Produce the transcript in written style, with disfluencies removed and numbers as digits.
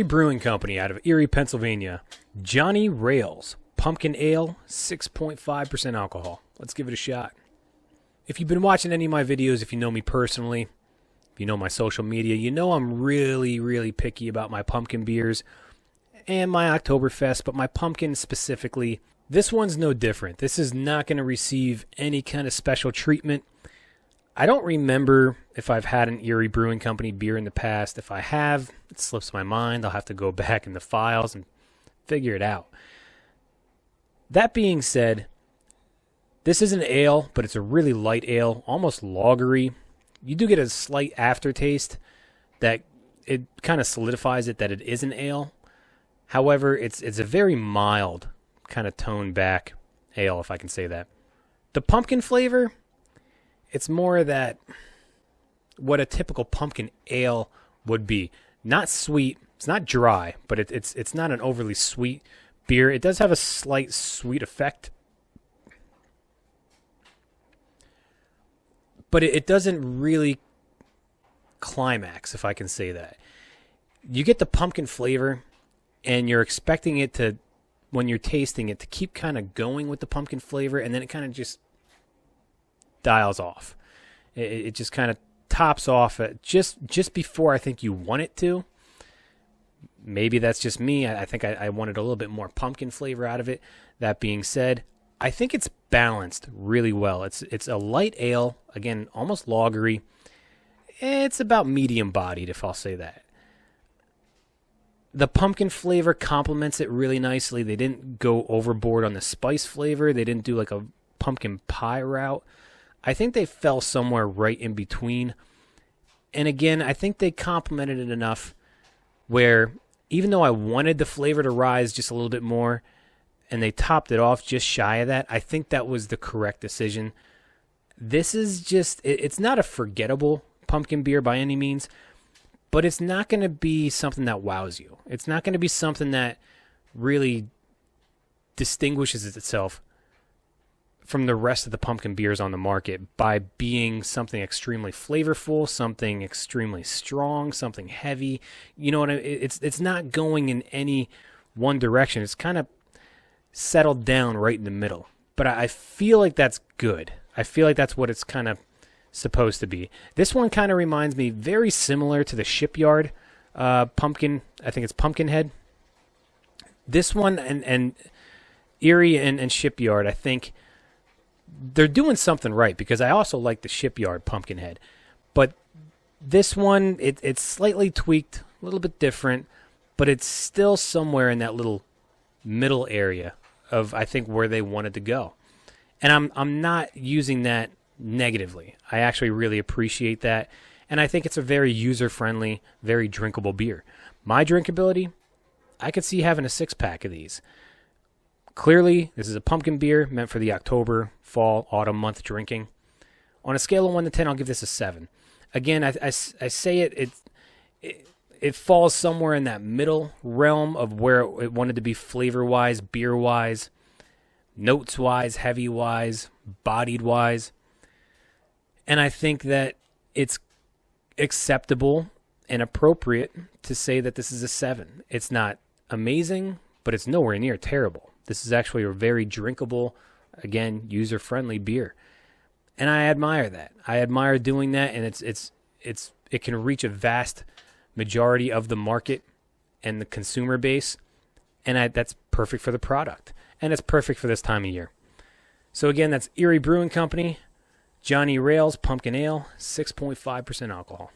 Brewing Company out of Erie, Pennsylvania. Johnny Rails Pumpkin Ale, 6.5% alcohol. Let's give it a shot. If you've been watching any of my videos, if you know me personally, if you know my social media, you know I'm really, really picky about my pumpkin beers and my Oktoberfest, but my pumpkin specifically, this one's no different. This is not going to receive any kind of special treatment. I don't remember if I've had an Erie Brewing Company beer in the past. If I have, it slips my mind. I'll have to go back in the files and figure it out. That being said, this is an ale, but it's a really light ale, almost lagery. You do get a slight aftertaste that it kind of solidifies it that it is an ale. However, it's a very mild, kind of toned back ale, if I can say that. The pumpkin flavor, it's more of that, what a typical pumpkin ale would be. Not sweet, it's not dry, but it's not an overly sweet beer. It does have a slight sweet effect, but it doesn't really climax, if I can say that. You get the pumpkin flavor, and you're expecting it to, when you're tasting it, to keep kind of going with the pumpkin flavor, and then it kind of just dials off. It just kind of tops off at just before I think you want it to. Maybe that's just me. I think I wanted a little bit more pumpkin flavor out of it. That being said, I think it's balanced really well. It's a light ale, again, almost lagery. It's about medium bodied, if I'll say that. The pumpkin flavor complements it really nicely. They didn't go overboard on the spice flavor. They didn't do like a pumpkin pie route. I think they fell somewhere right in between. And again, I think they complemented it enough where even though I wanted the flavor to rise just a little bit more and they topped it off just shy of that, I think that was the correct decision. This is just, it's not a forgettable pumpkin beer by any means, but it's not going to be something that wows you. It's not going to be something that really distinguishes itself from the rest of the pumpkin beers on the market by being something extremely flavorful, something extremely strong, something heavy. You know what I mean? It's not going in any one direction. It's kind of settled down right in the middle. But I feel like that's good. I feel like that's what it's kind of supposed to be. This one kind of reminds me very similar to the Shipyard pumpkin. I think it's Pumpkinhead. This one and Erie and Shipyard, I think they're doing something right, because I also like the Shipyard Pumpkinhead. But this one, it's slightly tweaked, a little bit different, but it's still somewhere in that little middle area of, I think, where they wanted to go. And I'm not using that negatively. I actually really appreciate that. And I think it's a very user-friendly, very drinkable beer. My drinkability, I could see having a 6-pack of these. Clearly, this is a pumpkin beer meant for the October, fall, autumn month drinking. On a scale of 1 to 10, I'll give this a 7. Again, I say it falls somewhere in that middle realm of where it wanted to be flavor-wise, beer-wise, notes-wise, heavy-wise, bodied-wise. And I think that it's acceptable and appropriate to say that this is a 7. It's not amazing, but it's nowhere near terrible. This is actually a very drinkable, again, user-friendly beer. And I admire that. I admire doing that, and it can reach a vast majority of the market and the consumer base, and that's perfect for the product. And it's perfect for this time of year. So again, that's Erie Brewing Company, Johnny Rails Pumpkin Ale, 6.5% alcohol.